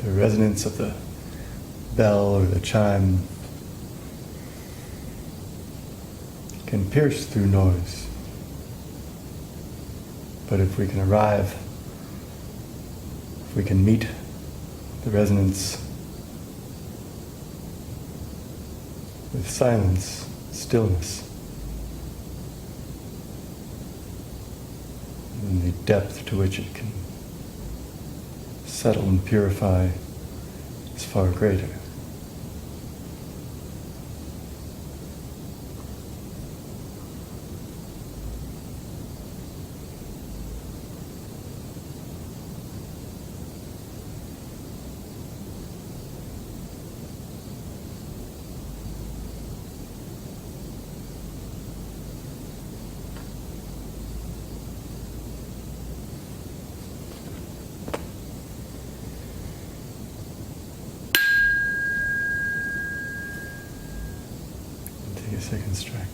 The resonance of the bell or the chime can pierce through noise. But if we can arrive, if we can meet the resonance with silence, stillness, and the depth to which it can settle and purify is far greater. Take a second strike.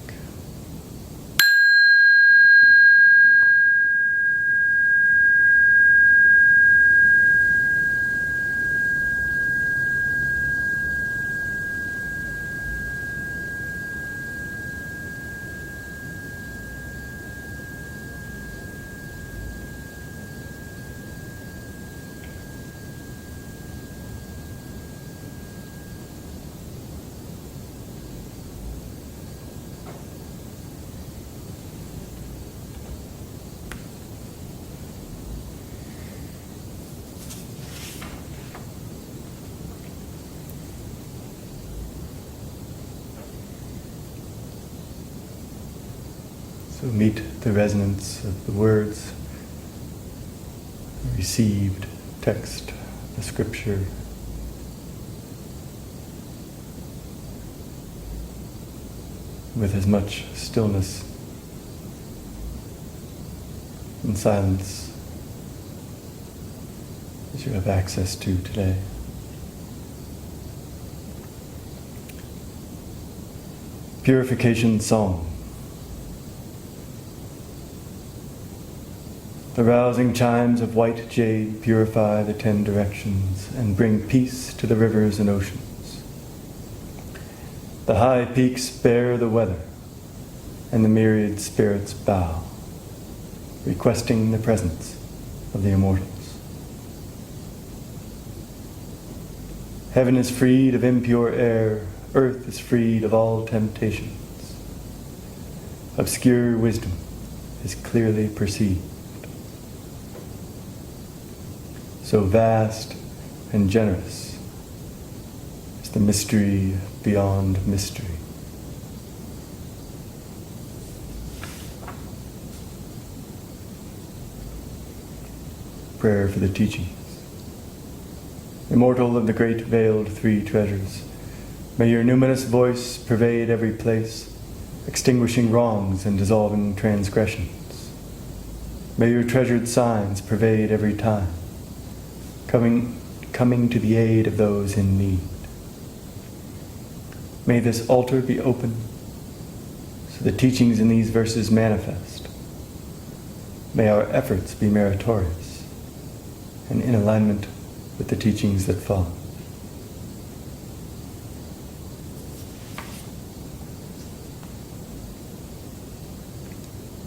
So meet the resonance of the words, the received text, the scripture, with as much stillness and silence as you have access to today. Purification Song. The rousing chimes of white jade purify the 10 directions and bring peace to the rivers and oceans. The high peaks bear the weather, and the myriad spirits bow, requesting the presence of the immortals. Heaven is freed of impure air, earth is freed of all temptations. Obscure wisdom is clearly perceived. So vast and generous is the mystery beyond mystery. Prayer for the teachings. Immortal of the great veiled three treasures, may your numinous voice pervade every place, extinguishing wrongs and dissolving transgressions. May your treasured signs pervade every time, coming to the aid of those in need. May this altar be open so the teachings in these verses manifest. May our efforts be meritorious and in alignment with the teachings that follow.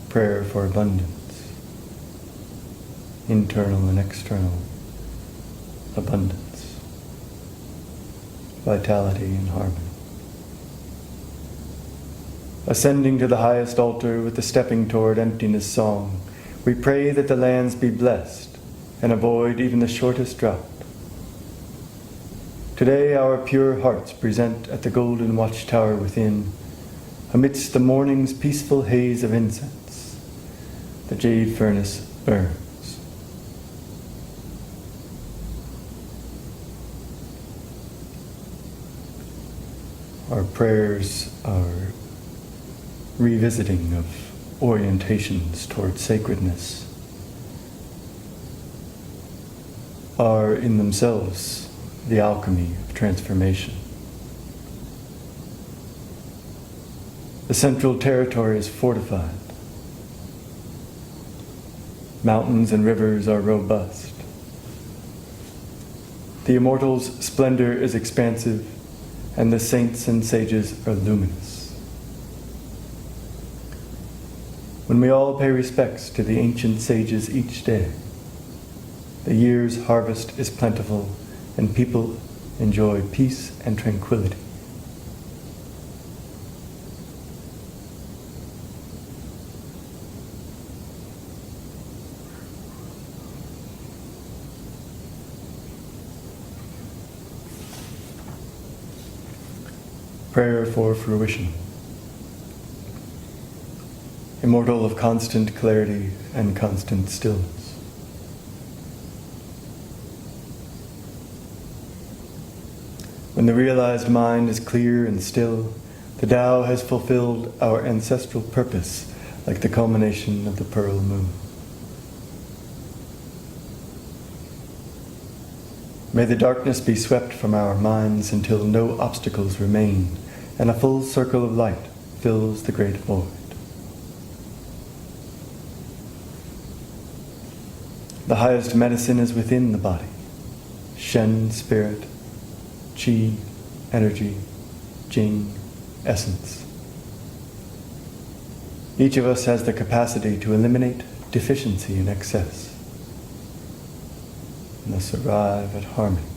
Prayer for abundance, internal and external abundance, vitality and harmony. Ascending to the highest altar with the stepping toward emptiness song, we pray that the lands be blessed and avoid even the shortest drought. Today our pure hearts present at the golden watchtower within, amidst the morning's peaceful haze of incense, the jade furnace burns. Our prayers are revisiting of orientations toward sacredness, are in themselves the alchemy of transformation. The central territory is fortified. Mountains and rivers are robust. The immortal's splendor is expansive, and the saints and sages are luminous. When we all pay respects to the ancient sages each day, the year's harvest is plentiful, and people enjoy peace and tranquility. Prayer for fruition. Immortal of constant clarity and constant stillness. When the realized mind is clear and still, the Tao has fulfilled our ancestral purpose like the culmination of the pearl moon. May the darkness be swept from our minds until no obstacles remain, and a full circle of light fills the great void. The highest medicine is within the body. Shen, spirit; Qi, energy; Jing, essence. Each of us has the capacity to eliminate deficiency and excess, and thus arrive at harmony.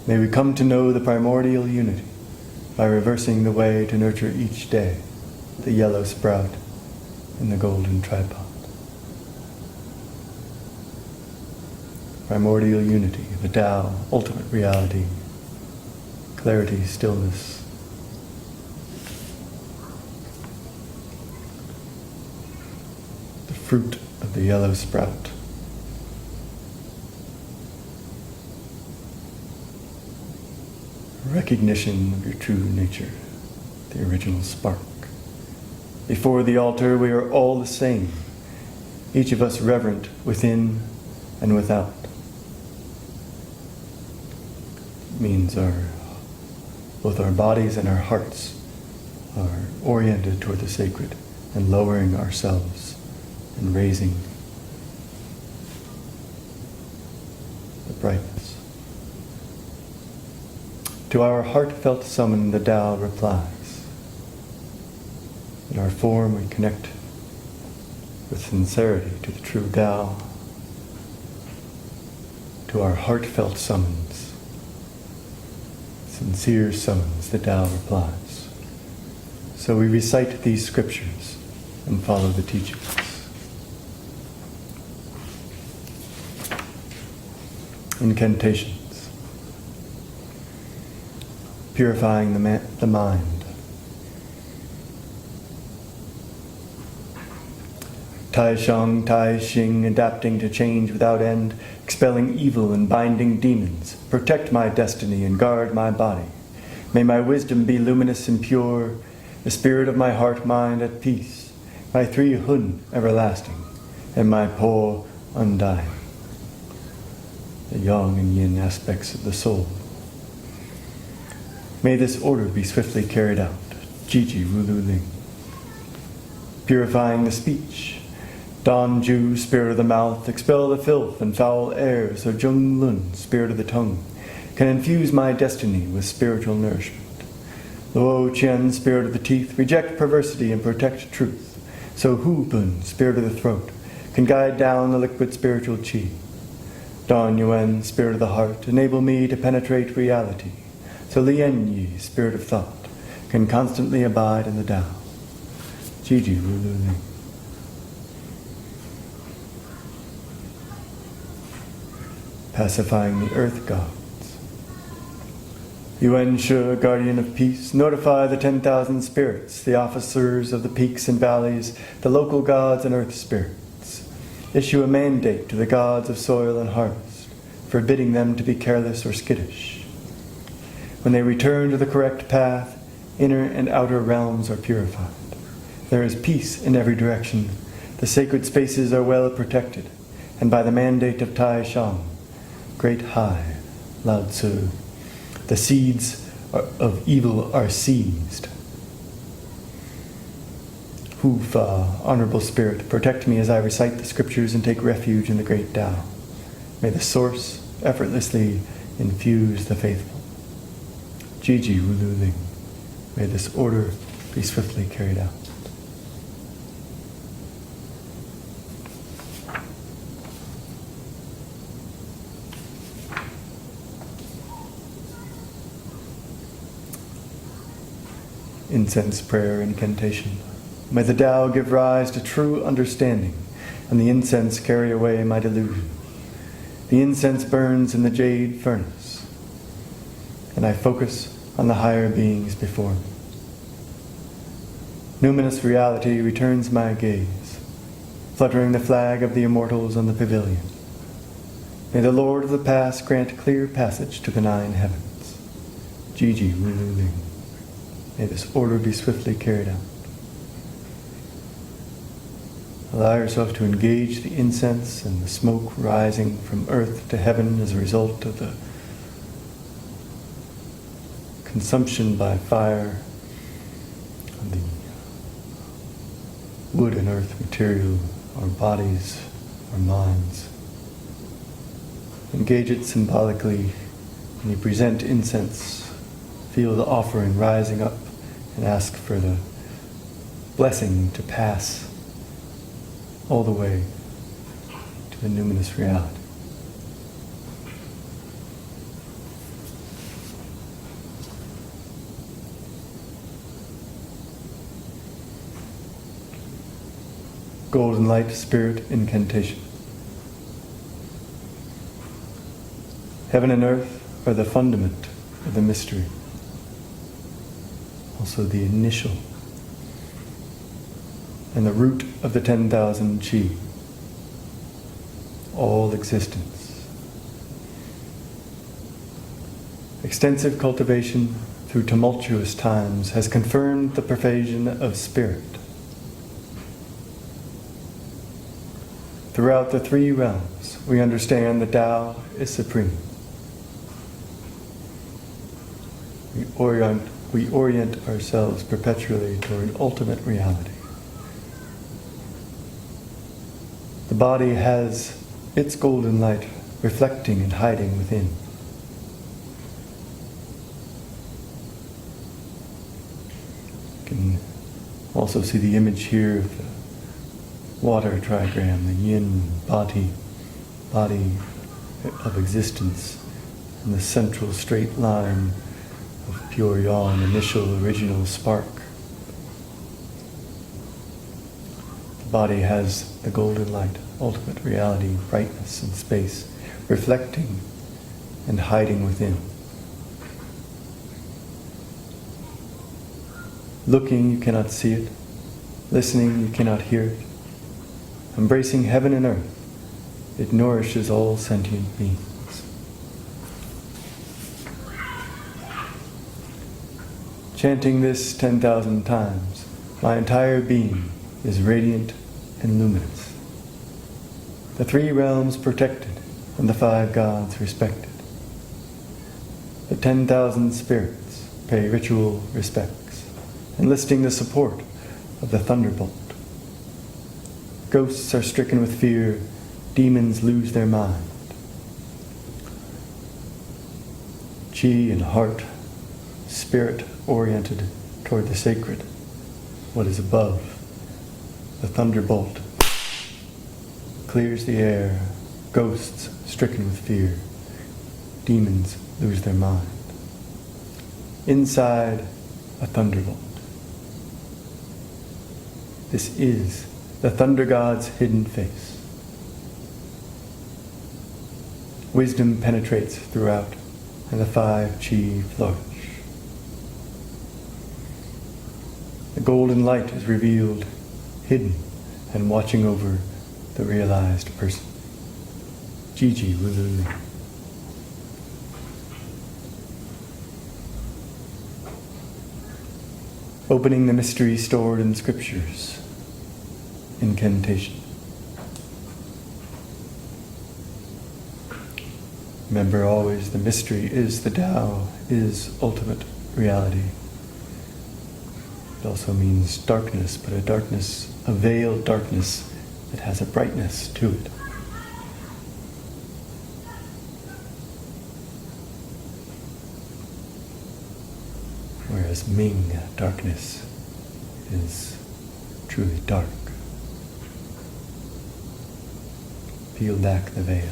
May we come to know the primordial unity by reversing the way to nurture each day the yellow sprout and the golden tripod. Primordial unity, the Tao, ultimate reality, clarity, stillness. The fruit of the yellow sprout. Recognition of your true nature, the original spark. Before the altar, we are all the same, each of us reverent within and without. It means both our bodies and our hearts are oriented toward the sacred and lowering ourselves and raising the brightness. To our heartfelt summon, the Tao replies. In our form, we connect with sincerity to the true Tao. To our heartfelt summons, sincere summons, the Tao replies. So we recite these scriptures and follow the teachings. Incantations. Purifying the mind. Tai Shang, Tai Xing, adapting to change without end, expelling evil and binding demons. Protect my destiny and guard my body. May my wisdom be luminous and pure, the spirit of my heart mind at peace, my 3 Hun everlasting, and my Po undying. The yang and yin aspects of the soul. May this order be swiftly carried out. Jiji Wulu Ling. Purifying the speech. Dan Ju, spirit of the mouth, expel the filth and foul air, so Jung Lun, spirit of the tongue, can infuse my destiny with spiritual nourishment. Luo Qian, spirit of the teeth, reject perversity and protect truth, so Hu Bun, spirit of the throat, can guide down the liquid spiritual qi. Dan Yuan, spirit of the heart, enable me to penetrate reality, so Lien Yi, spirit of thought, can constantly abide in the Tao. Jiji Wulu Ling. Pacifying the earth gods. Yuan Shi, guardian of peace, notify the 10,000 spirits, the officers of the peaks and valleys, the local gods and earth spirits. Issue a mandate to the gods of soil and harvest, forbidding them to be careless or skittish. When they return to the correct path, inner and outer realms are purified. There is peace in every direction. The sacred spaces are well protected, and by the mandate of Tai Shang, Great Hai, Lao Tzu, the seeds of evil are seized. Hu Fa, Honorable Spirit, protect me as I recite the scriptures and take refuge in the great Tao. May the source effortlessly infuse the faithful. Jiji Wulu Ling. May this order be swiftly carried out. Incense prayer incantation. May the Tao give rise to true understanding, and the incense carry away my delusion. The incense burns in the jade furnace, and I focus on the higher beings before me. Numinous reality returns my gaze, fluttering the flag of the immortals on the pavilion. May the Lord of the past grant clear passage to the 9 heavens. Jiji Wulu Ling. May this order be swiftly carried out. Allow yourself to engage the incense and the smoke rising from earth to heaven as a result of the consumption by fire of the wood and earth material, our bodies, our minds. Engage it symbolically. When you present incense, feel the offering rising up and ask for the blessing to pass all the way to the numinous reality. Golden Light Spirit Incantation. Heaven and earth are the fundament of the mystery, also the initial and the root of the 10,000 Qi, all existence. Extensive cultivation through tumultuous times has confirmed the pervasion of spirit. Throughout the 3 realms, we understand the Tao is supreme. We orient ourselves perpetually toward ultimate reality. The body has its golden light reflecting and hiding within. You can also see the image here of the water trigram, the yin body of existence, and the central straight line of pure yang, initial original spark. The body has the golden light, ultimate reality, brightness and space, reflecting and hiding within. Looking, you cannot see it. Listening, you cannot hear it. Embracing heaven and earth, it nourishes all sentient beings. Chanting this 10,000 times, my entire being is radiant and luminous. The 3 realms protected and the 5 gods respected. The 10,000 spirits pay ritual respects, enlisting the support of the thunderbolt. Ghosts are stricken with fear, demons lose their mind. Qi and heart, spirit oriented toward the sacred, what is above. The thunderbolt clears the air, ghosts stricken with fear, demons lose their mind. Inside a thunderbolt. This is the thunder god's hidden face. Wisdom penetrates throughout, and the 5 Qi flourish. The golden light is revealed, hidden, and watching over the realized person. Jiji Wulu Ling. Opening the mystery stored in scriptures. Incantation. Remember always, the mystery is the Tao, is ultimate reality. It also means darkness, but a darkness, a veiled darkness that has a brightness to it. Whereas Ming, darkness, is truly dark. Peel back the veil.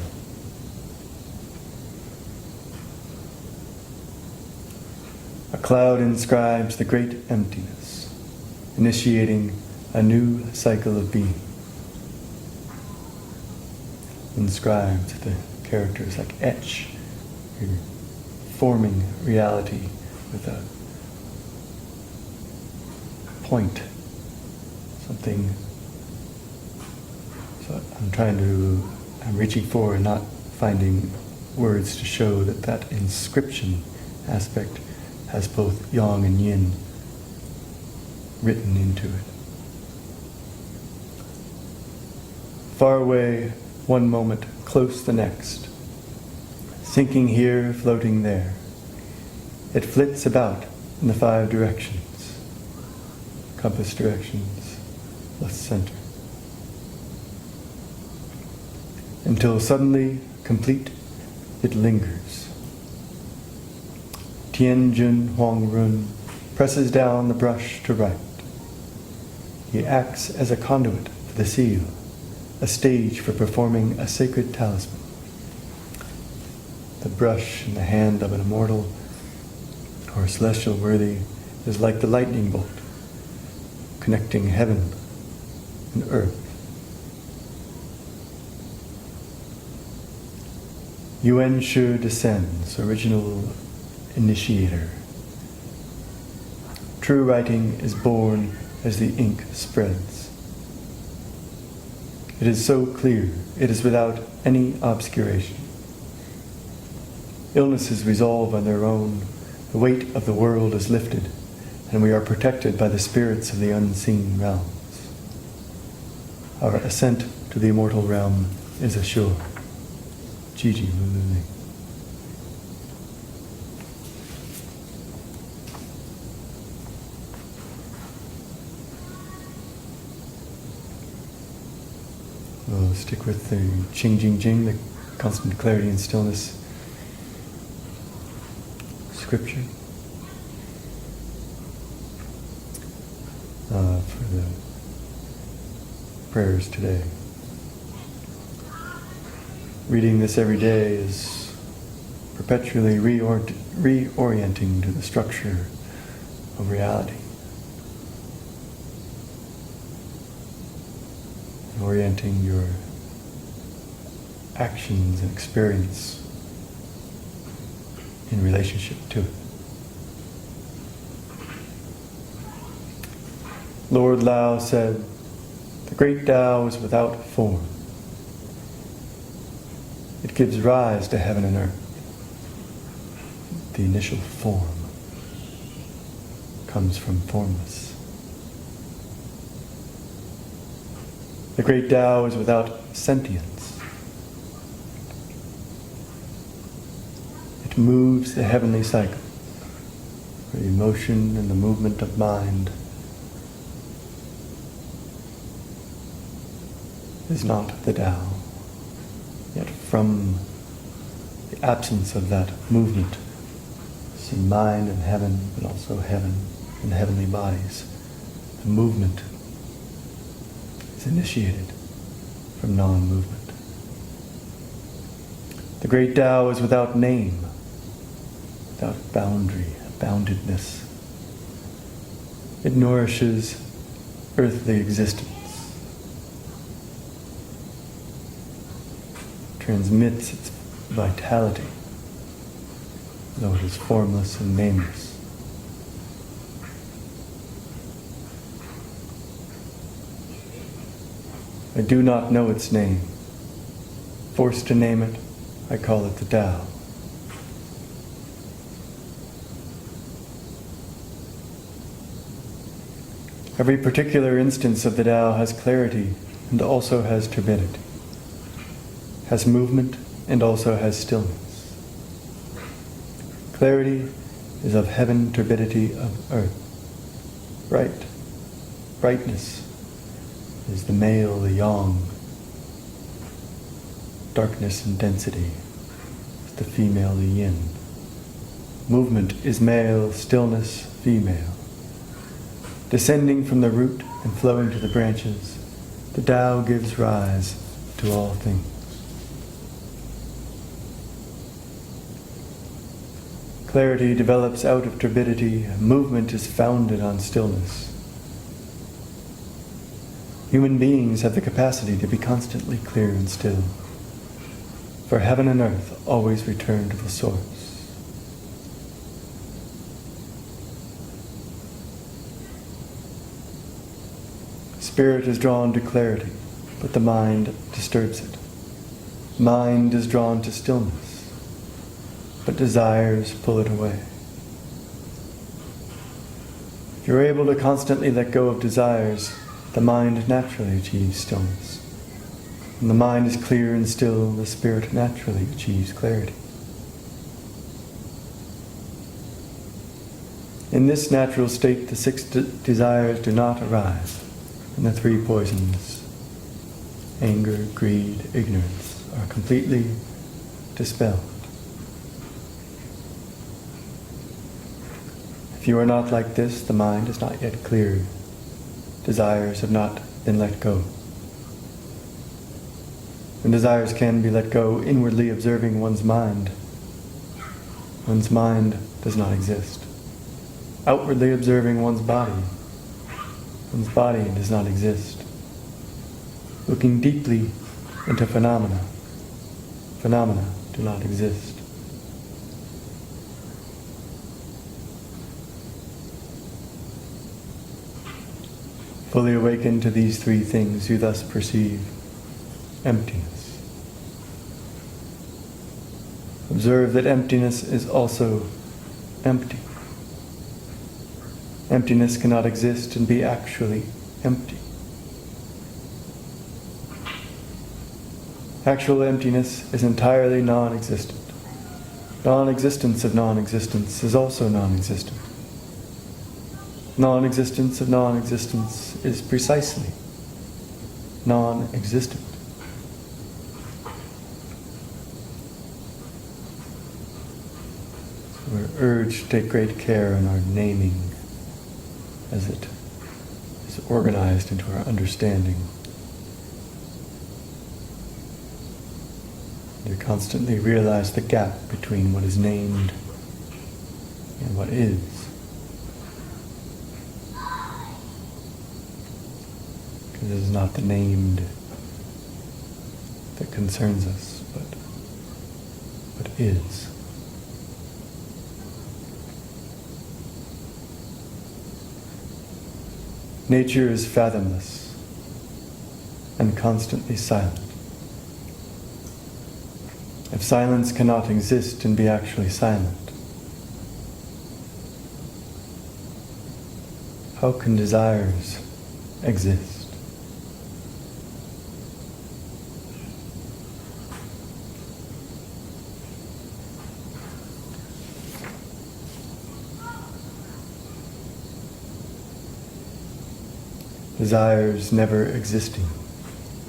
A cloud inscribes the great emptiness, initiating a new cycle of being. Inscribed, the characters like etch, you're forming reality with a point, something. So I'm reaching for and not finding words to show that inscription aspect has both yang and yin written into it. Far away one moment, close the next. Sinking here, floating there. It flits about in the 5 directions. Compass directions, left center. Until suddenly, complete, it lingers. Tien Jun Huang Run presses down the brush to write. He acts as a conduit for the seal, a stage for performing a sacred talisman. The brush in the hand of an immortal or celestial worthy is like the lightning bolt, connecting heaven and earth. Yuan Shi descends, original initiator. True writing is born as the ink spreads. It is so clear, it is without any obscuration. Illnesses resolve on their own, the weight of the world is lifted, and we are protected by the spirits of the unseen realms. Our ascent to the immortal realm is assured. Gigi Mululi. We'll stick with the Qing Jing Jing, the constant clarity and stillness scripture. For the prayers today. Reading this every day is perpetually reorienting to the structure of reality. Orienting your actions and experience in relationship to it. Lord Lao said, "The great Tao is without form. It gives rise to heaven and earth. The initial form comes from formless. The great Tao is without sentience. It moves the heavenly cycle, where the emotion and the movement of mind is not the Tao. Yet from the absence of that movement, see mind and heaven, but also heaven and heavenly bodies, the movement is initiated from non-movement. The great Tao is without name, without boundary, boundedness. It nourishes earthly existence, transmits its vitality, though it is formless and nameless. I do not know its name. Forced to name it, I call it the Tao. Every particular instance of the Tao has clarity and also has turbidity, has movement and also has stillness. Clarity is of heaven, turbidity of earth. bright. Brightness is the male, the yang. Darkness and density is the female, the yin. Movement is male, stillness female. Descending from the root and flowing to the branches, the Tao gives rise to all things. Clarity develops out of turbidity. Movement is founded on stillness. Human beings have the capacity to be constantly clear and still. For heaven and earth always return to the source. Spirit is drawn to clarity, but the mind disturbs it. Mind is drawn to stillness, but desires pull it away. If you're able to constantly let go of desires, the mind naturally achieves stillness. When the mind is clear and still, the spirit naturally achieves clarity. In this natural state, the six desires do not arise, and the three poisons, anger, greed, ignorance, are completely dispelled. If you are not like this, the mind is not yet cleared. Desires have not been let go. When desires can be let go, inwardly observing one's mind does not exist. Outwardly observing one's body does not exist. Looking deeply into phenomena do not exist. Fully awakened to these three things, you thus perceive emptiness. Observe that emptiness is also empty. Emptiness cannot exist and be actually empty. Actual emptiness is entirely non-existent. Non-existence of non-existence is also non-existent. Non-existence of non-existence is precisely non-existent. So we're urged to take great care in our naming as it is organized into our understanding. To constantly realize the gap between what is named and what is. Because it is not the named that concerns us, but is. Nature is fathomless and constantly silent. If silence cannot exist and be actually silent, how can desires exist? Desires never existing.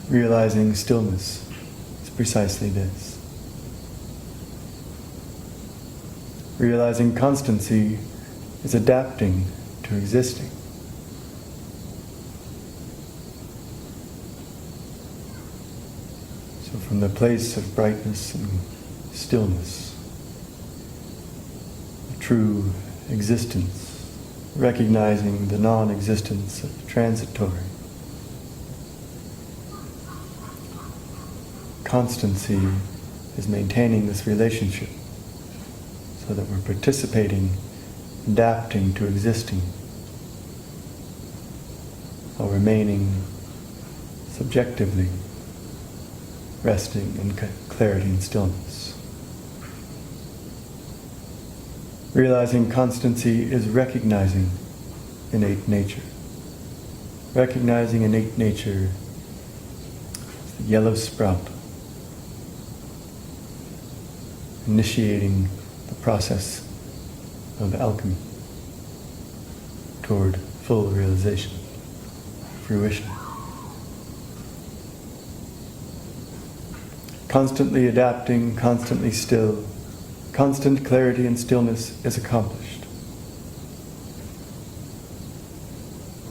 Realizing stillness is precisely this. Realizing constancy is adapting to existing. So from the place of brightness and stillness, the true existence, recognizing the non-existence of the transitory, constancy is maintaining this relationship so that we're participating, adapting to existing, while remaining subjectively resting in clarity and stillness. Realizing constancy is recognizing innate nature. Recognizing innate nature is the yellow sprout, initiating the process of alchemy toward full realization, fruition. Constantly adapting, constantly still, constant clarity and stillness is accomplished.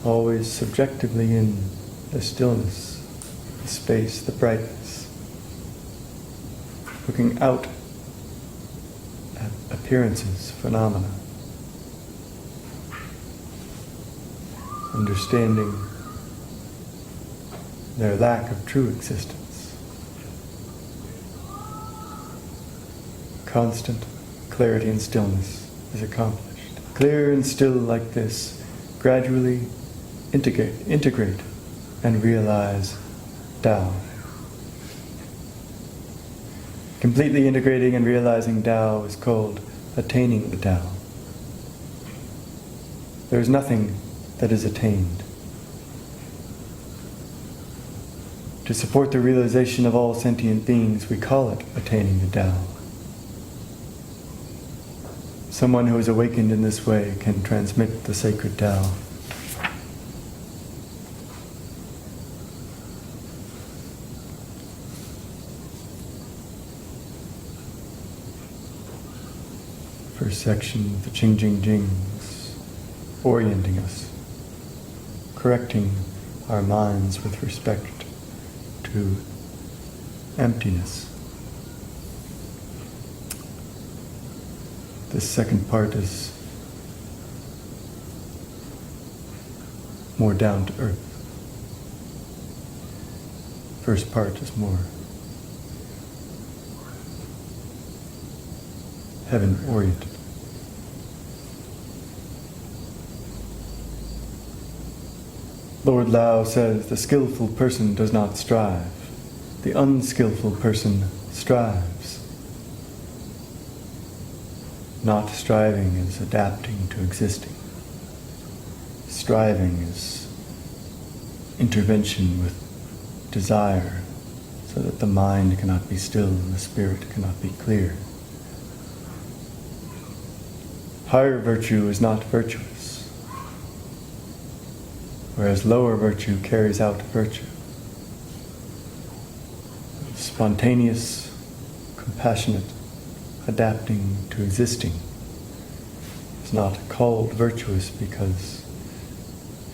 Always subjectively in the stillness, the space, the brightness. Looking out at appearances, phenomena. Understanding their lack of true existence. Constant clarity and stillness is accomplished. Clear and still like this, gradually integrate and realize Tao. Completely integrating and realizing Tao is called attaining the Tao. There is nothing that is attained. To support the realization of all sentient beings, we call it attaining the Tao. Someone who is awakened in this way can transmit the sacred Tao. First section of the Qing Jing Jings, orienting us, correcting our minds with respect to emptiness. This second part is more down to earth. First part is more heaven oriented. Lord Lao says, the skillful person does not strive. The unskillful person strives. Not striving is adapting to existing. Striving is intervention with desire, so that the mind cannot be still and the spirit cannot be clear. Higher virtue is not virtuous, whereas lower virtue carries out virtue. Spontaneous, compassionate, adapting to existing is not called virtuous because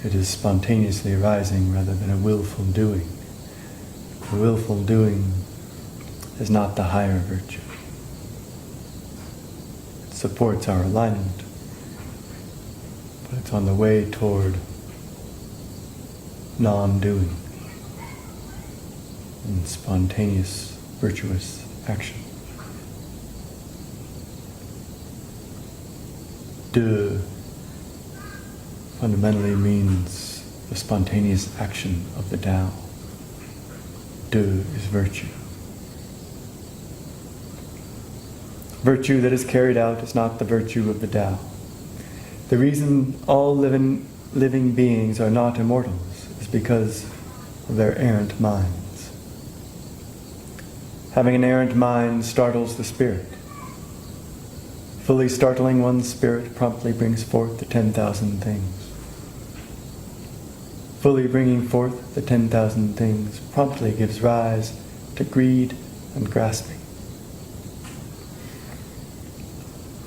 it is spontaneously arising rather than a willful doing. The willful doing is not the higher virtue. It supports our alignment, but it's on the way toward non-doing and spontaneous, virtuous action. De fundamentally means the spontaneous action of the Tao. De is virtue. Virtue that is carried out is not the virtue of the Tao. The reason all living beings are not immortals is because of their errant minds. Having an errant mind startles the spirit. Fully startling one's spirit promptly brings forth the 10,000 things. Fully bringing forth the 10,000 things promptly gives rise to greed and grasping.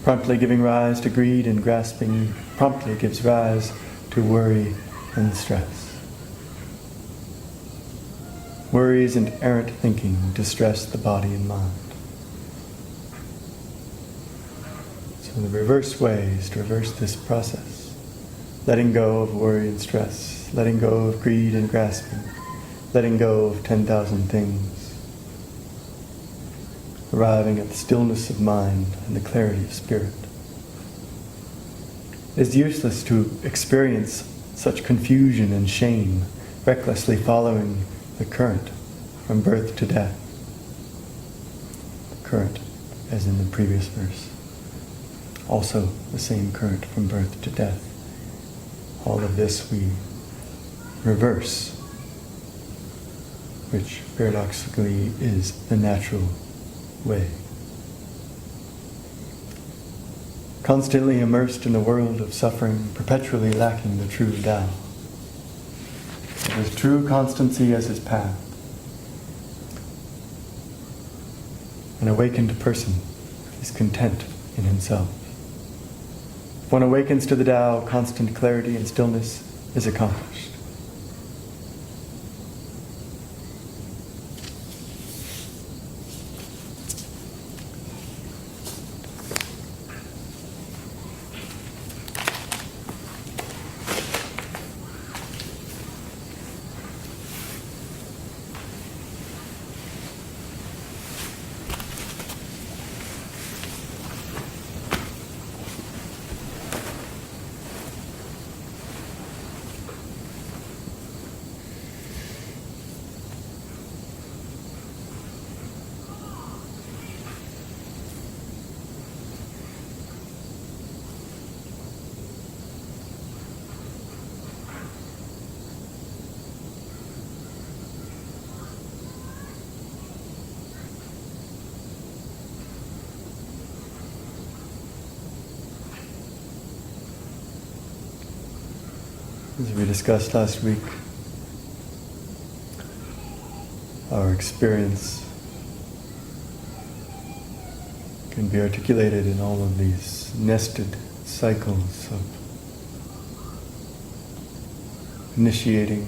Promptly giving rise to greed and grasping promptly gives rise to worry and stress. Worries and errant thinking distress the body and mind. So the reverse way is to reverse this process. Letting go of worry and stress, letting go of greed and grasping, letting go of 10,000 things, arriving at the stillness of mind and the clarity of spirit. It is useless to experience such confusion and shame, recklessly following the current from birth to death. The current, as in the previous verse. Also the same current from birth to death. All of this we reverse, which paradoxically is the natural way. constantly immersed in a world of suffering, perpetually lacking the true Tao. With true constancy as his path, an awakened person is content in himself. If one awakens to the Tao, constant clarity and stillness is accomplished. As we discussed last week, our experience can be articulated in all of these nested cycles of initiating,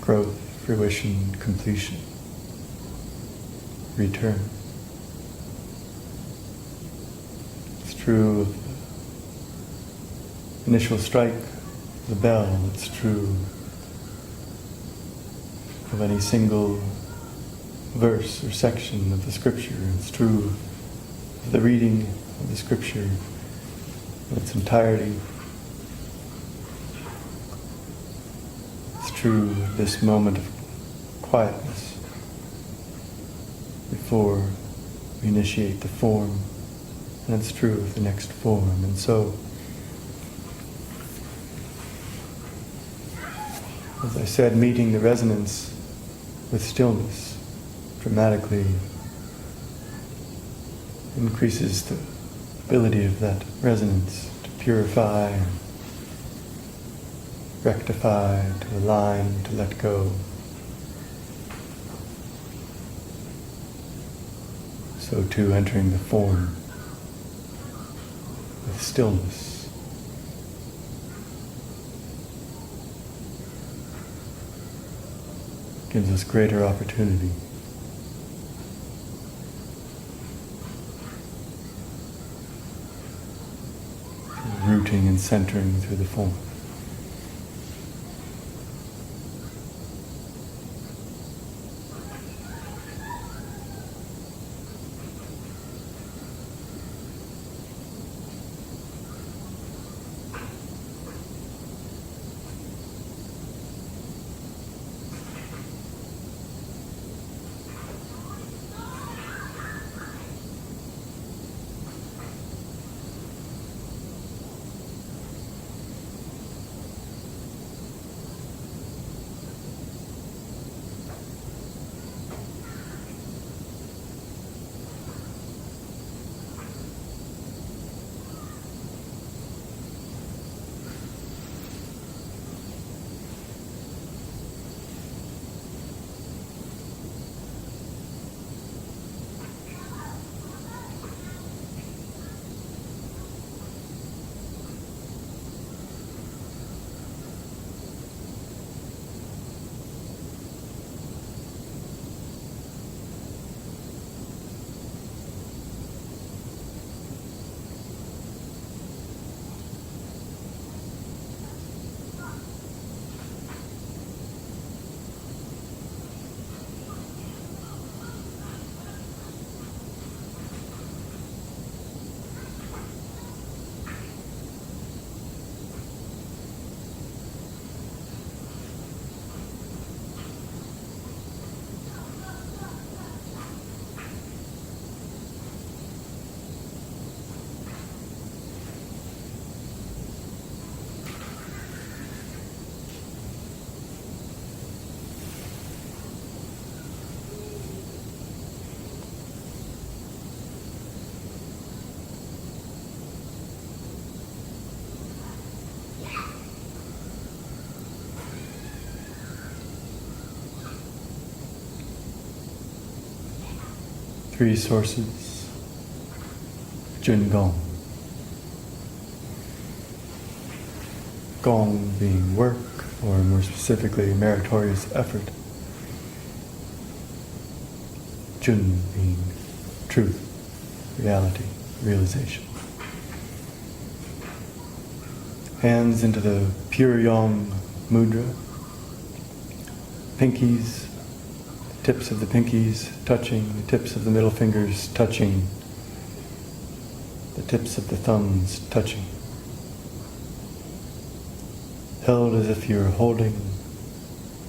growth, fruition, completion, return. It's true of the initial strike, the bell. It's true of any single verse or section of the scripture. It's true of the reading of the scripture in its entirety. It's true of this moment of quietness before we initiate the form, and it's true of the next form. And so, as I said, meeting the resonance with stillness dramatically increases the ability of that resonance to purify, and rectify, to align, to let go. So too, entering the form with stillness gives us greater opportunity for rooting and centering through the form. three sources, Jun Gong. Gong being work, or more specifically, meritorious effort. Jun being truth, reality, realization. Hands into the pure yang mudra. Pinkies, tips of the pinkies touching, the tips of the middle fingers touching, the tips of the thumbs touching. Held as if you're holding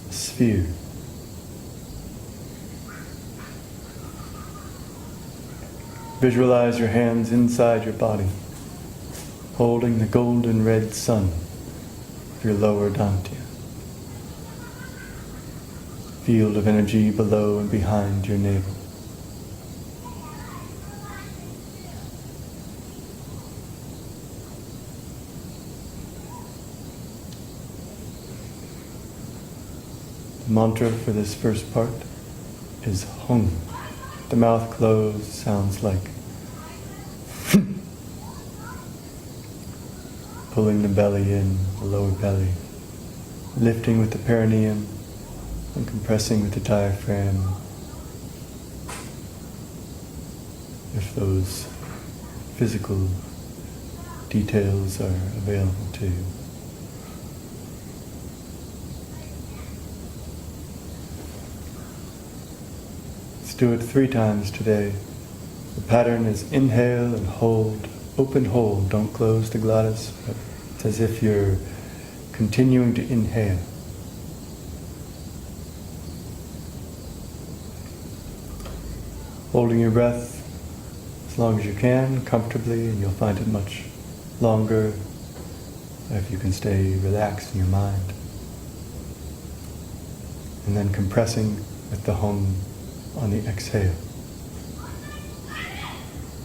a sphere. Visualize your hands inside your body, holding the golden red sun of your lower dantian. Field of energy below and behind your navel. The mantra for this first part is Hung. The mouth closed sounds like pulling the belly in, the lower belly, lifting with the perineum and compressing with the diaphragm. If those physical details are available to you. Let's do it 3 times today. The pattern is inhale and hold, open hold, don't close the glottis, but it's as if you're continuing to inhale. Holding your breath as long as you can, comfortably, and you'll find it much longer if you can stay relaxed in your mind. And then compressing with the hum on the exhale.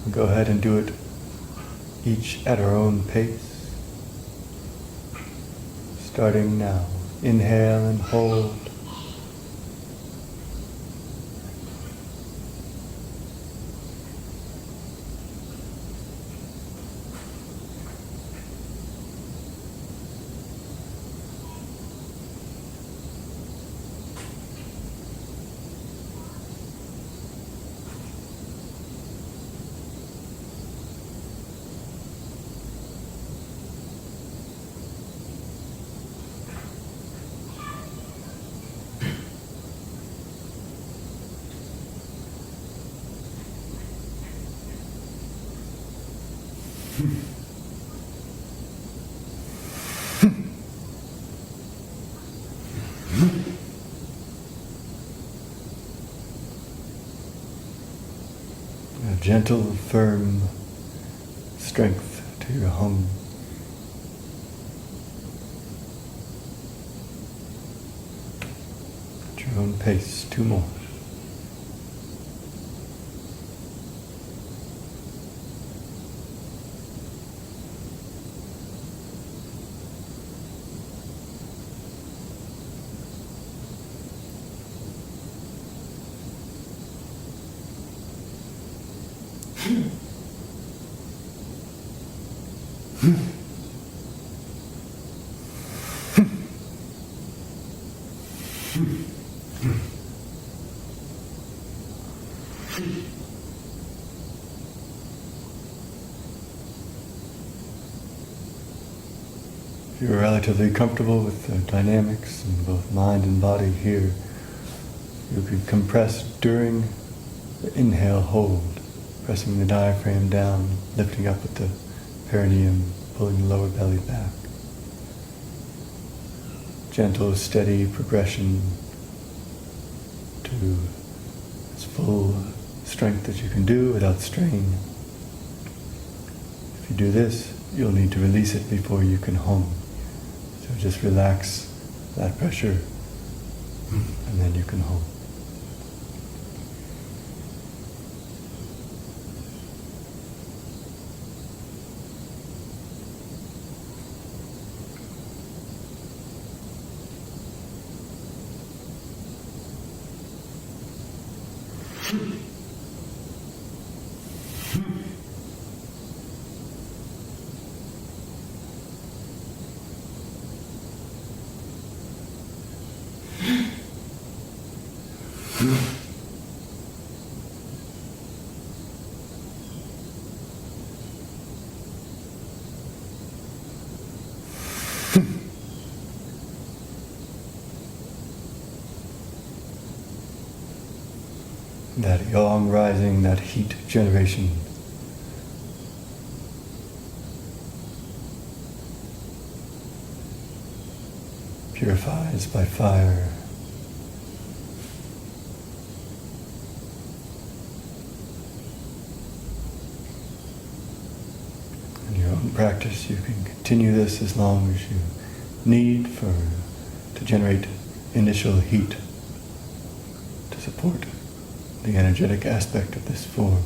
We'll go ahead and do it each at our own pace. Starting now. Inhale and hold. A gentle, firm strength to your hum. At your own pace, 2 more. If you're relatively comfortable with the dynamics in both mind and body here, you could compress during the inhale hold, pressing the diaphragm down, lifting up with the perineum, pulling the lower belly back. Gentle, steady progression to as full strength as you can do without strain. If you do this, you'll need to release it before you can hum. So just relax that pressure and then you can hum. That yang rising, that heat generation. Purifies by fire. In your own practice, you can continue this as long as you need to generate initial heat to support the energetic aspect of this form.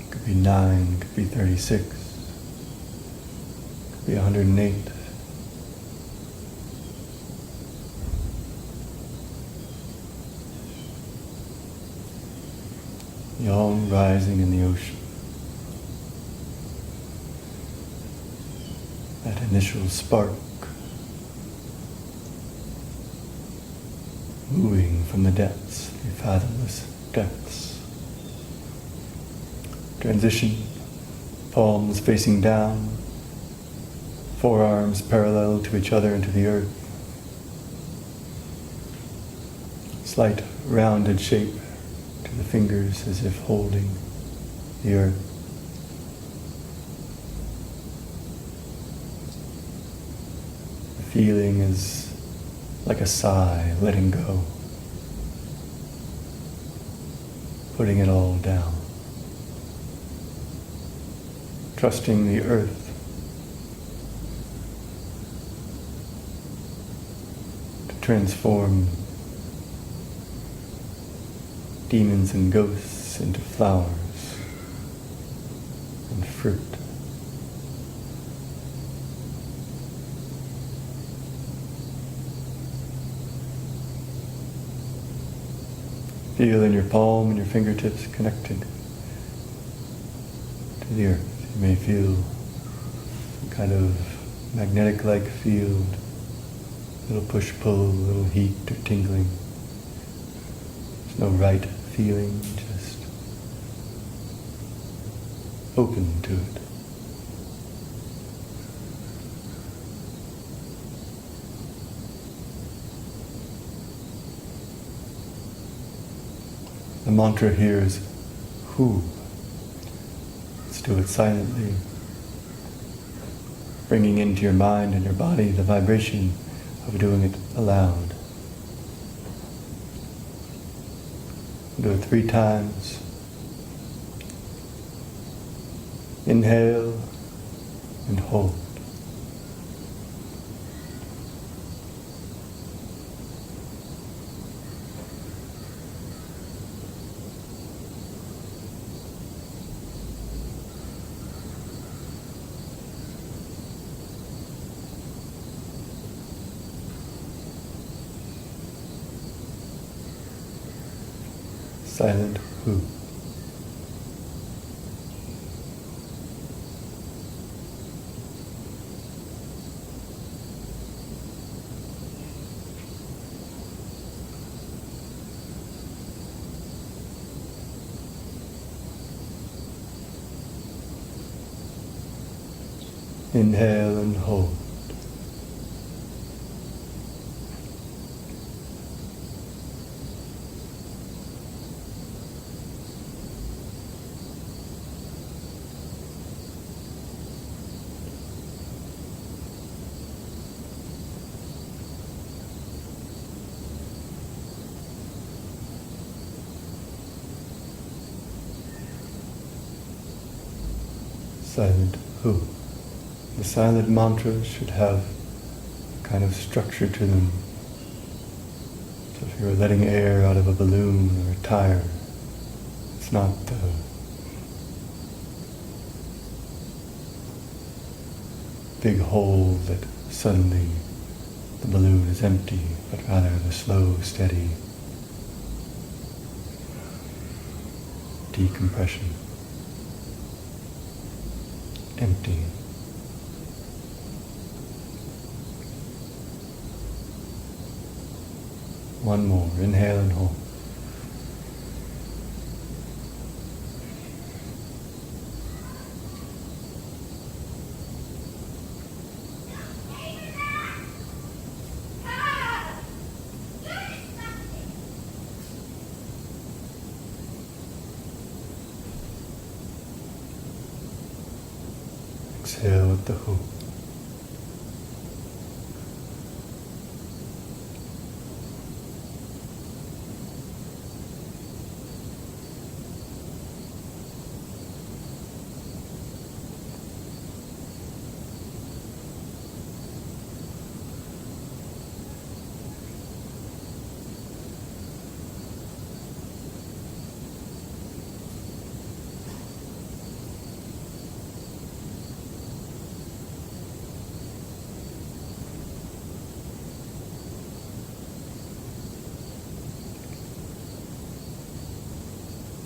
It could be 9, it could be 36, it could be 108. Yang rising in the ocean. That initial spark moving from the depths, the fathomless depths. Transition, palms facing down, forearms parallel to each other into the earth. Slight rounded shape to the fingers as if holding the earth. The feeling is like a sigh, letting go, putting it all down, trusting the earth to transform demons and ghosts into flowers and fruit. Feel in your palm and your fingertips connected to the earth. You may feel some kind of magnetic-like field, little push-pull, little heat or tingling. There's no right feeling, just open to it. The mantra here is Hu. Let's do it silently, bringing into your mind and your body the vibration of doing it aloud. Do it 3 times. Inhale and hold. Silent Hu. Inhale and hold. Silent Hu. The silent mantras should have a kind of structure to them. So if you're letting air out of a balloon or a tire, it's not the big hole that suddenly the balloon is empty, but rather the slow, steady, decompression, emptying. One more, inhale and hold. Exhale with the hu.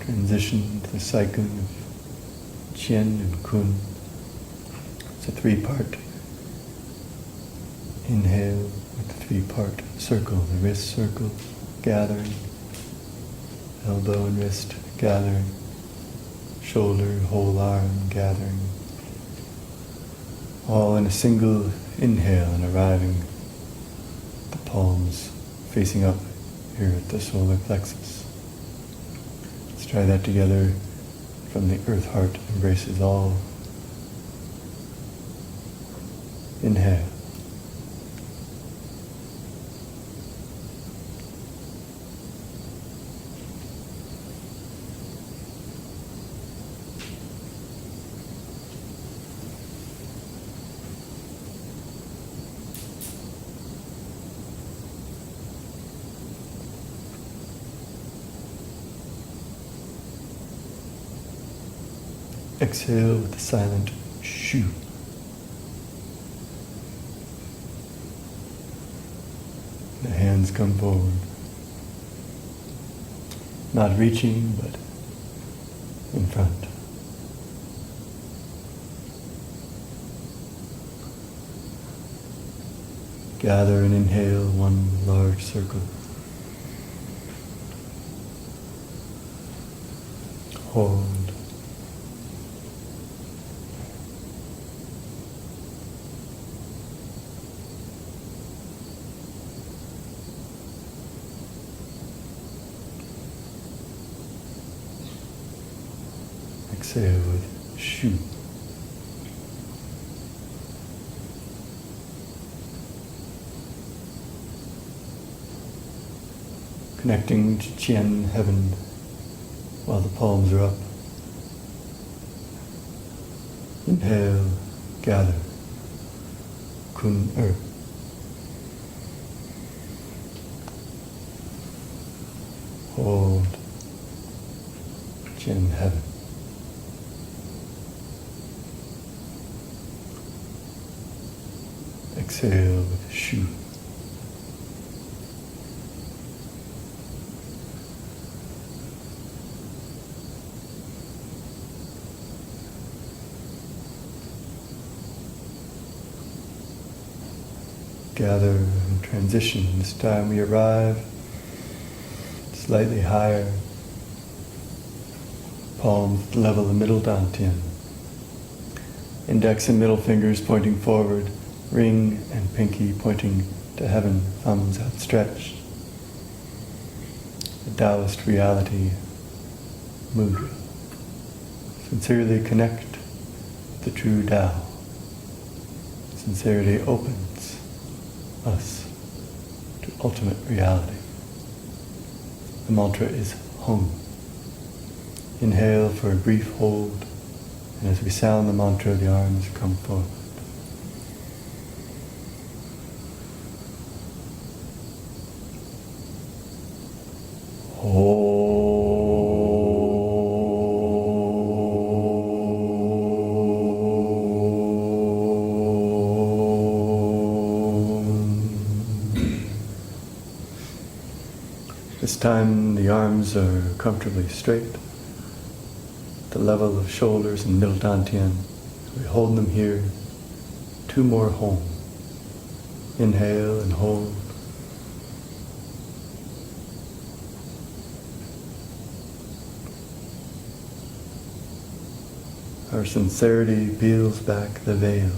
Transition to the cycle of Qian and Kun. It's a three-part inhale with the three-part circle. The wrist circle, gathering. Elbow and wrist, gathering. Shoulder, whole arm, gathering. All in a single inhale and arriving the palms facing up here at the solar plexus. Try that together from the earth heart embraces all. Inhale. Exhale with a silent shu. The hands come forward. Not reaching, but in front. Gather and inhale one large circle. Hold. Exhale with shu. Connecting to Qian, heaven, while the palms are up. Inhale, gather. Kun, earth. Hold. Qian, heaven. Exhale with shu. Gather and transition. This time we arrive slightly higher. Palms level the middle dantian. Index and middle fingers pointing forward. Ring and pinky pointing to heaven, thumbs outstretched. The Taoist reality, mudra. Sincerely connect with the true Tao. Sincerity opens us to ultimate reality. The mantra is Hum. Inhale for a brief hold, and as we sound the mantra, the arms come forward. This time the arms are comfortably straight, the level of shoulders and middle dantian. We hold them here. 2 more home. Inhale and hold. Our sincerity peels back the veil.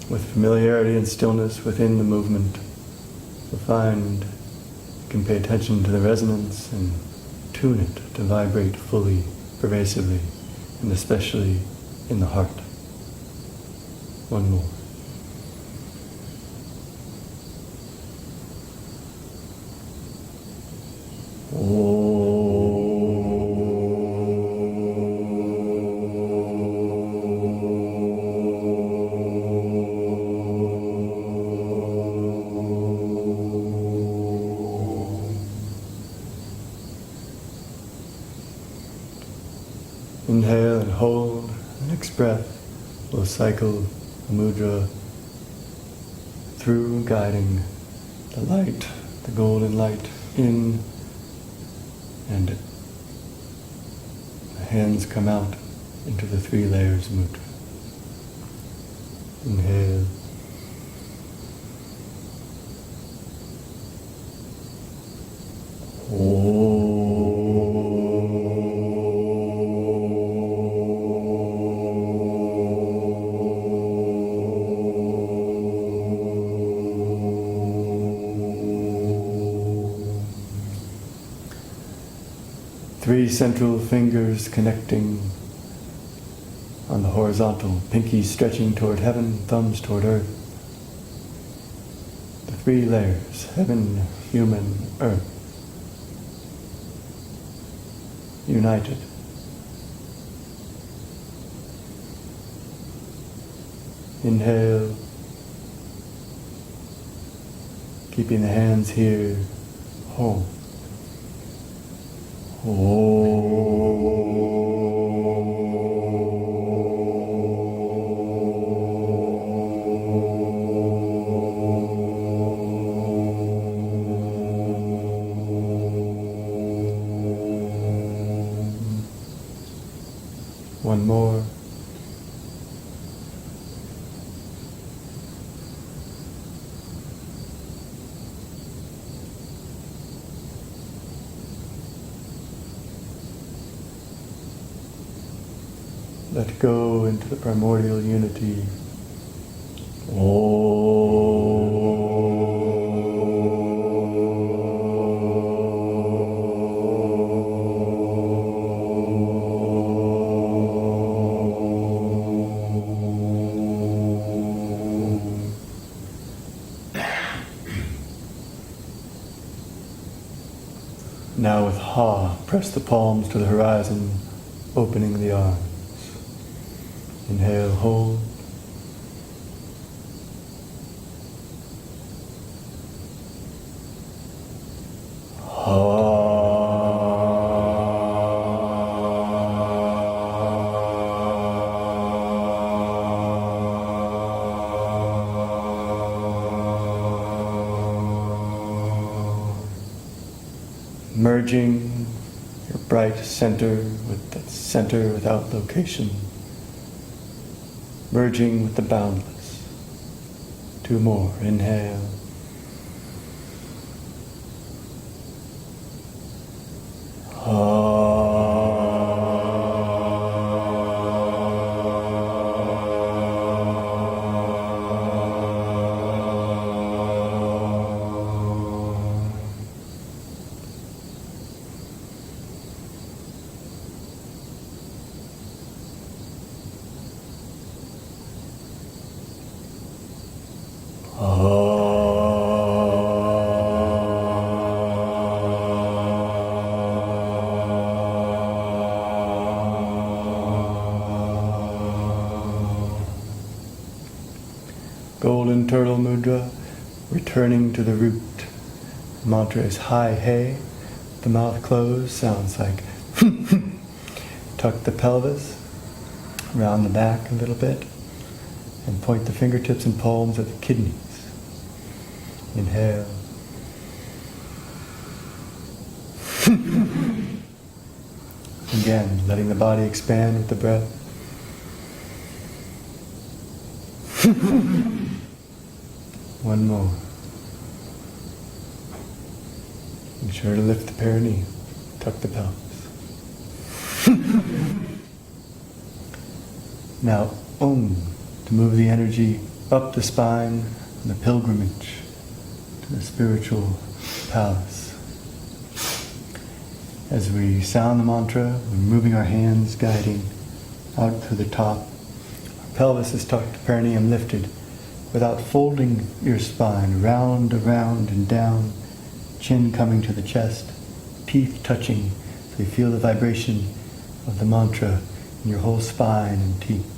With familiarity and stillness within the movement, you'll find you can pay attention to the resonance and tune it to vibrate fully, pervasively, and especially in the heart. 1 more. Inhale and hold. The next breath will cycle the mudra through, guiding the light, the golden light in, and the hands come out into the 3 layers mudra. Inhale. Three central fingers connecting on the horizontal, pinkies stretching toward heaven, thumbs toward earth. The 3 layers, heaven, human, earth, united. Inhale, keeping the hands here, hold. One more. Let go into the primordial unity. Now with Ha, press the palms to the horizon, opening the arms. Inhale, hold. Merging your bright center with the center without location. Merging with the boundless. 2 more. Inhale. Golden Turtle Mudra, returning to the root, The mantra is Hai He. The mouth closed sounds like tuck the pelvis, round the back a little bit, and point the fingertips and palms at the kidneys. Inhale. Again, letting the body expand with the breath. One more. Be sure to lift the perineum, tuck the pelvis. Now, Om, to move the energy up the spine and the pilgrimage to the spiritual palace. As we sound the mantra, we're moving our hands, guiding out through the top. Our pelvis is tucked, perineum lifted, without folding your spine, round, around, and down, chin coming to the chest, teeth touching, so you feel the vibration of the mantra in your whole spine and teeth.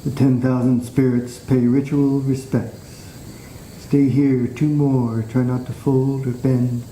The 10,000 spirits pay ritual respects. Stay here, 2 more, try not to fold or bend.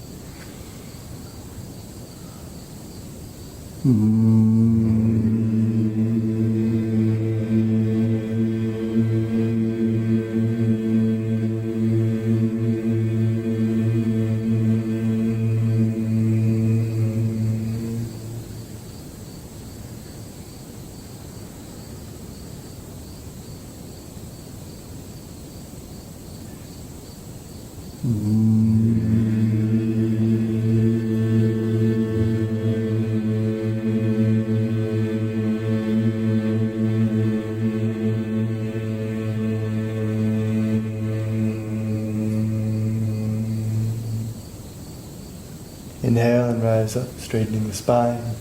Inhale and rise up, straightening the spine,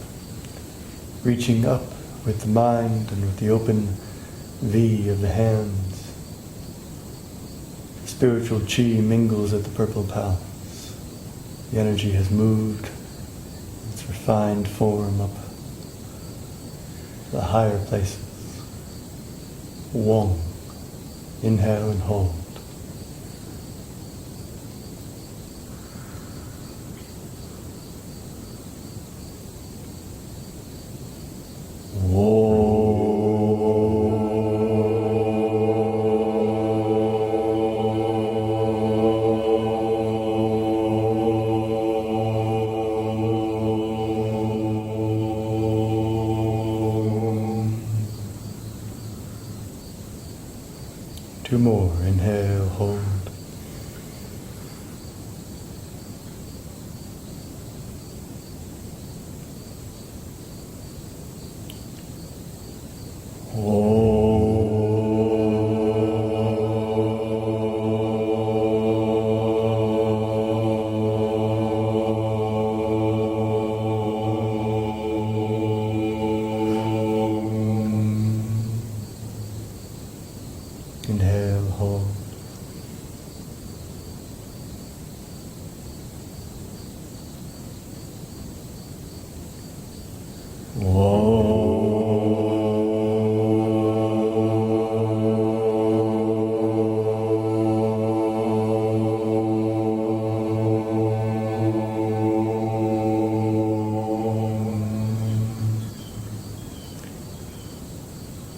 reaching up with the mind and with the open V of the hands. Spiritual chi mingles at the purple palace. The energy has moved its refined form up to the higher places. Wong. Inhale and hold. Two more. Inhale, hold. Inhale, hold.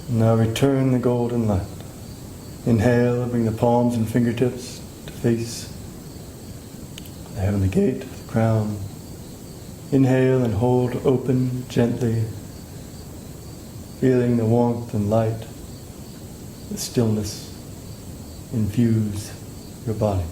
Now return the golden light. Inhale, bring the palms and fingertips to face the heavenly gate, the crown. Inhale and hold open gently, feeling the warmth and light, the stillness infuse your body.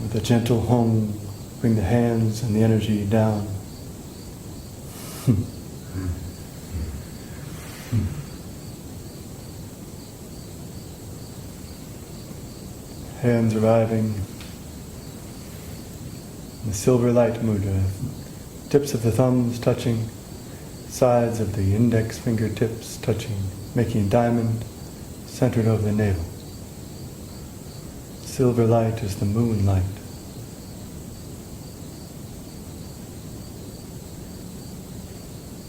With a gentle hum, bring the hands and the energy down. hands arriving. The silver light mudra, tips of the thumbs touching, sides of the index fingertips touching, making a diamond centered over the navel. Silver light is the moonlight.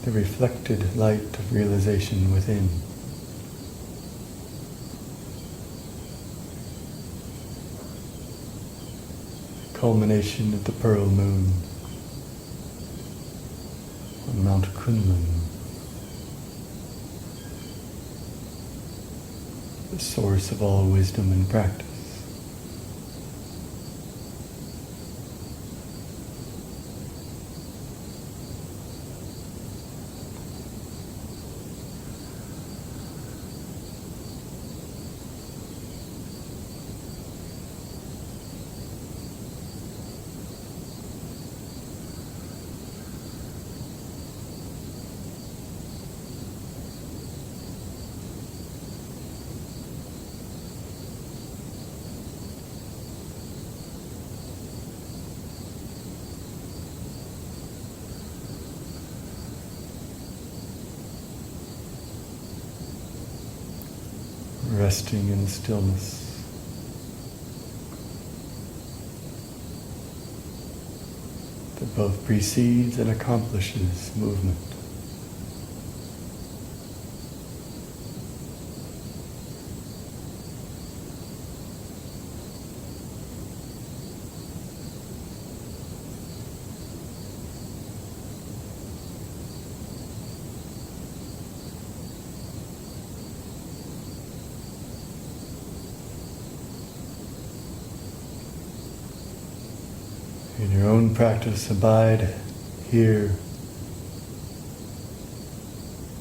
The reflected light of realization within. Culmination of the pearl moon on Mount Kunlun, the source of all wisdom and practice. Resting in stillness. That both precedes and accomplishes movement. In your own practice, abide here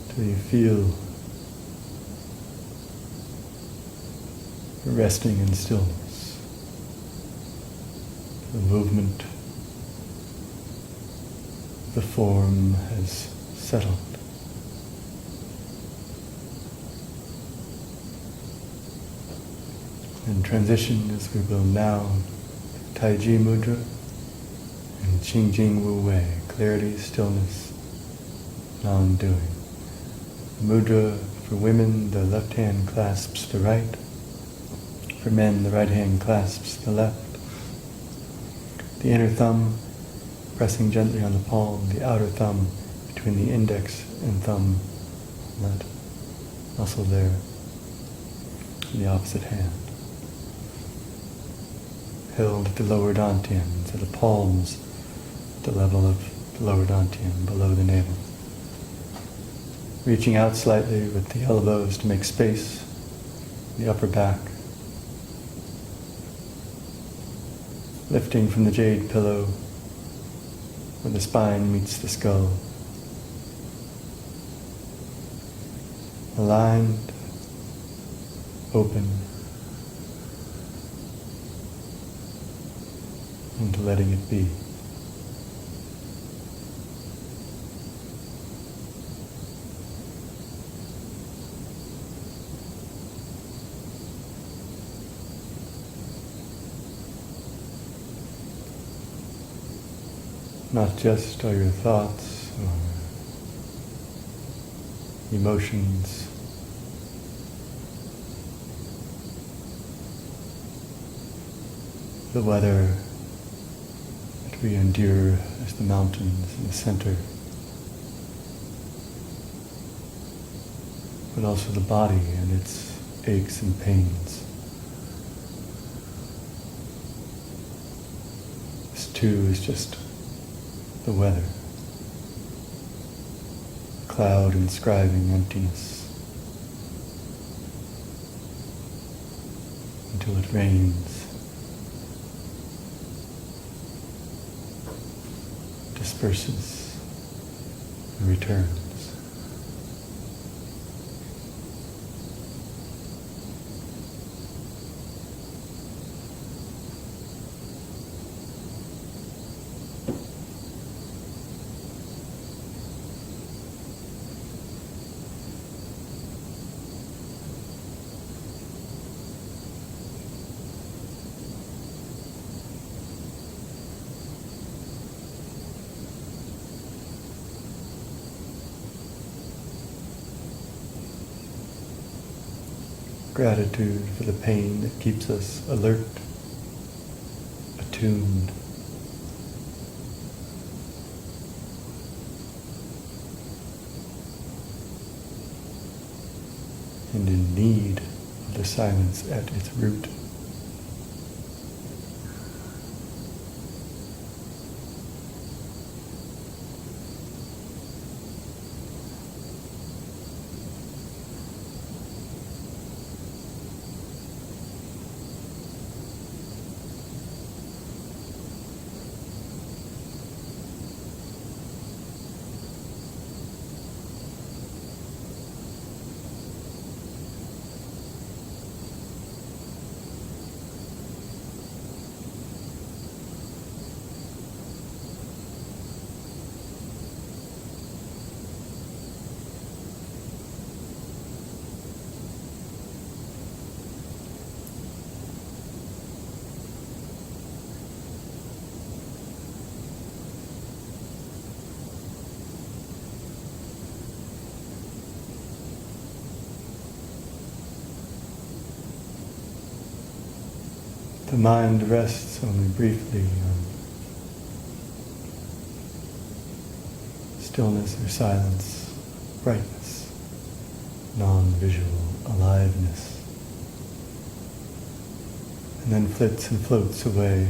till you feel resting in stillness. The movement, the form has settled. And transition as we will now, Taiji Mudra and Qingjing Wu Wei, clarity, stillness, non-doing. Mudra for women, the left hand clasps the right. For men, the right hand clasps the left. The inner thumb pressing gently on the palm, the outer thumb between the index and thumb, that muscle there, in the opposite hand. Held at the lower dantian, so the palms at the level of the lower dantian, below the navel. Reaching out slightly with the elbows to make space, the upper back. Lifting from the jade pillow where the spine meets the skull. Aligned, open, and letting it be. Not just are your thoughts or emotions, the weather that we endure as the mountains in the center, but also the body and its aches and pains. This too is just the weather, cloud inscribing emptiness until it rains, disperses, and returns. gratitude for the pain that keeps us alert, attuned. And in need of the silence at its root. The mind rests only briefly on stillness or silence, brightness, non-visual aliveness, and then flits and floats away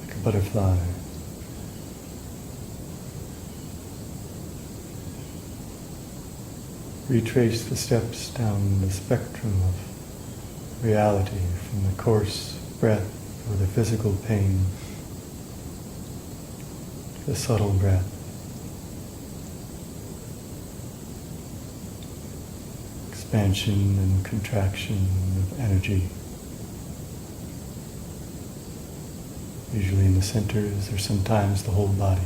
like a butterfly. Retrace the steps down the spectrum of reality, from the coarse breath or the physical pain to the subtle breath. Expansion and contraction of energy, usually in the centers or sometimes the whole body.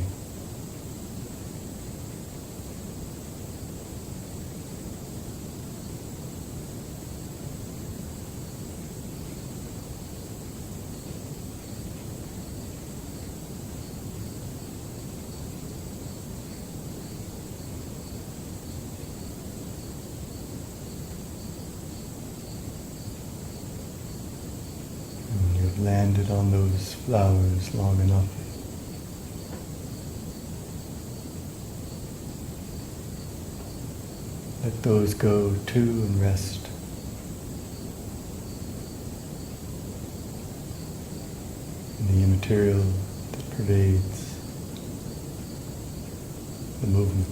Landed on those flowers long enough. Let those go too and rest. In the immaterial that pervades the movement.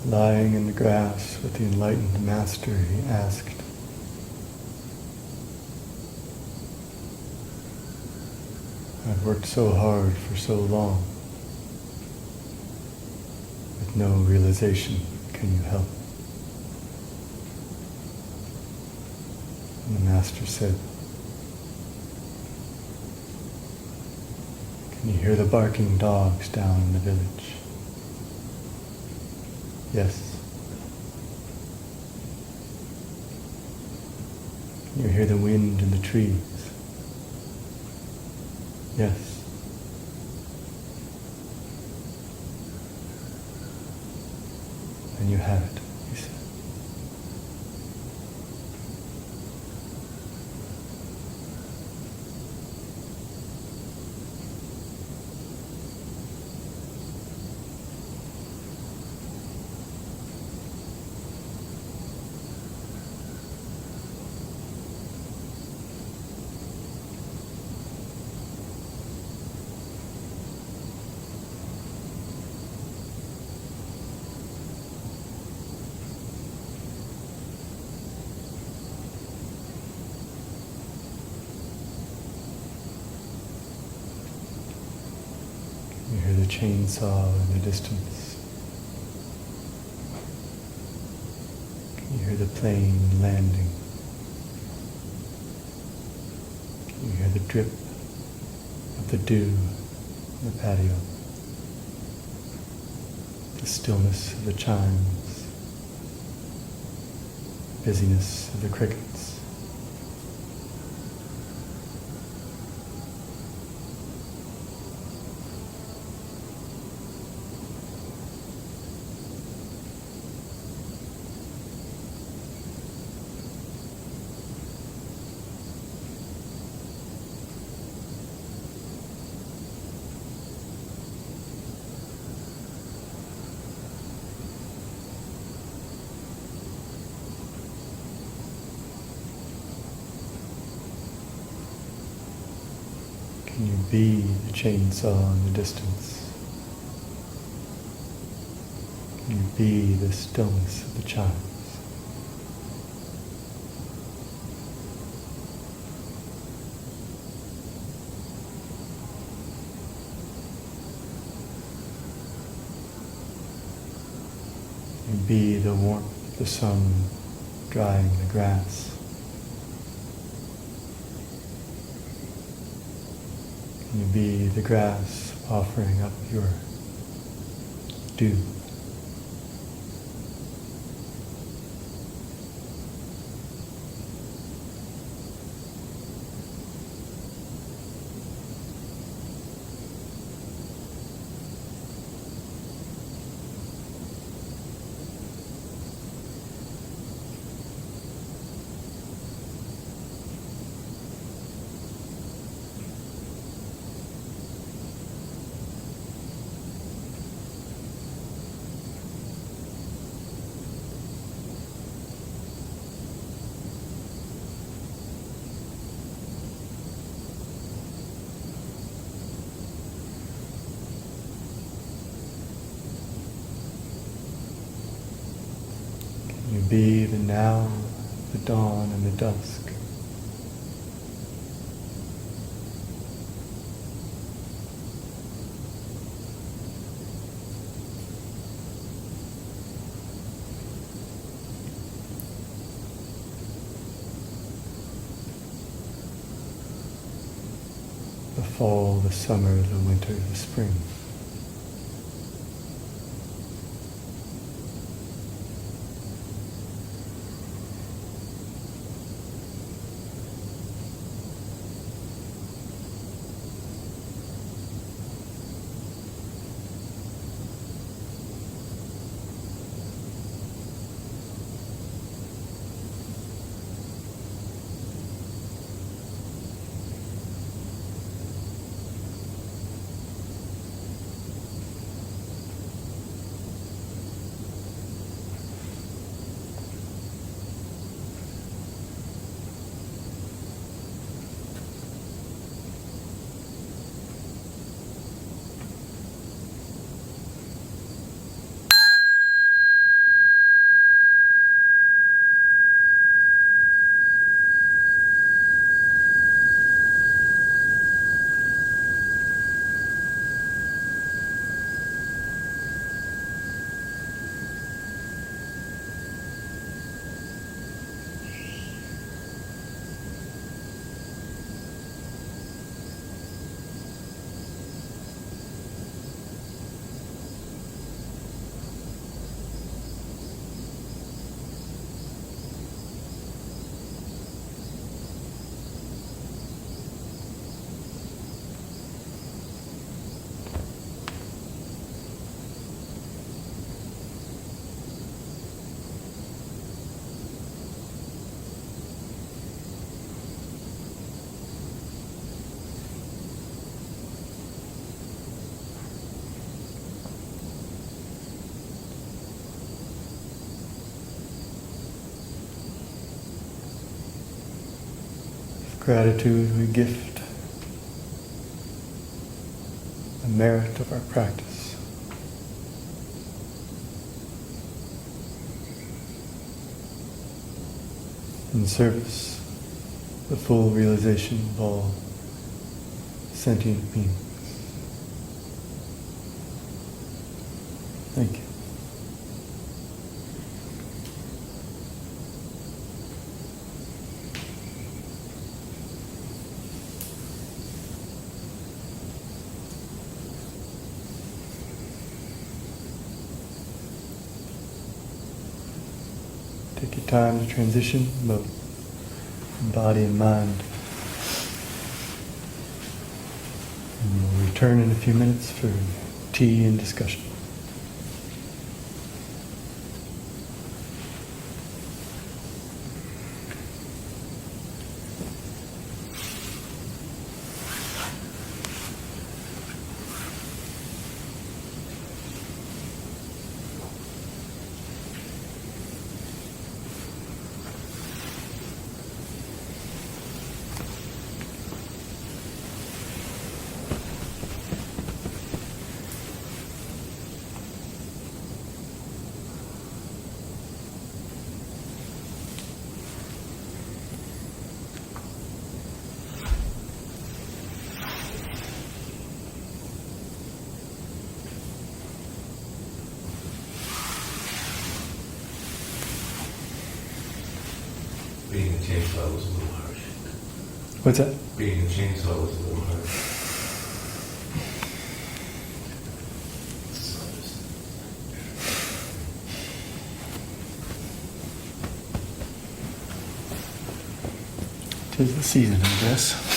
Lying in the grass with the enlightened master, he asked, "I've worked so hard for so long, with no realization. Can you help?" And the master said, "Can you hear the barking dogs down in the village?" "Yes." "Can you hear the wind in the trees?" "Yes." "Then you have it," he said. You hear the chainsaw in the distance. You hear the plane landing. You hear the drip of the dew on the patio. The stillness of the chimes. Busyness of the crickets. Can you be the chainsaw in the distance? Can you be the stillness of the chimes? Can you be the warmth of the sun drying the grass? Can you be the grass offering up your dew? Can you be the now, the dawn, and the dusk? The fall, the summer, the winter, the spring. Gratitude we gift the merit of our practice. In service, the full realization of all sentient beings. Thank you. Take your time to transition, both body and mind. And we'll return in a few minutes for tea and discussion. Being a chainsaw was a little harsh. What's that? Being a chainsaw was a little harsh. Tis the season, I guess.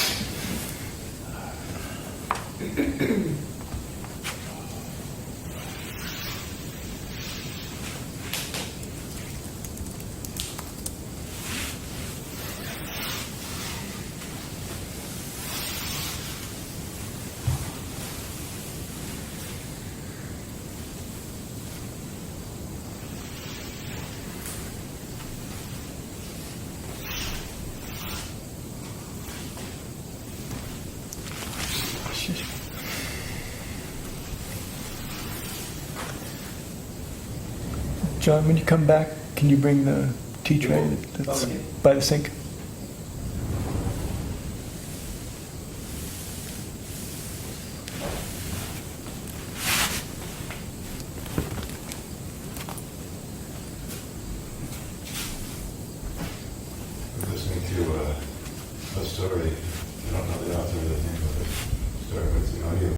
John, when you come back, can you bring the tea tray that's by the sink? Listening to a story, I don't know the author of the name of it, story, but it's the audio.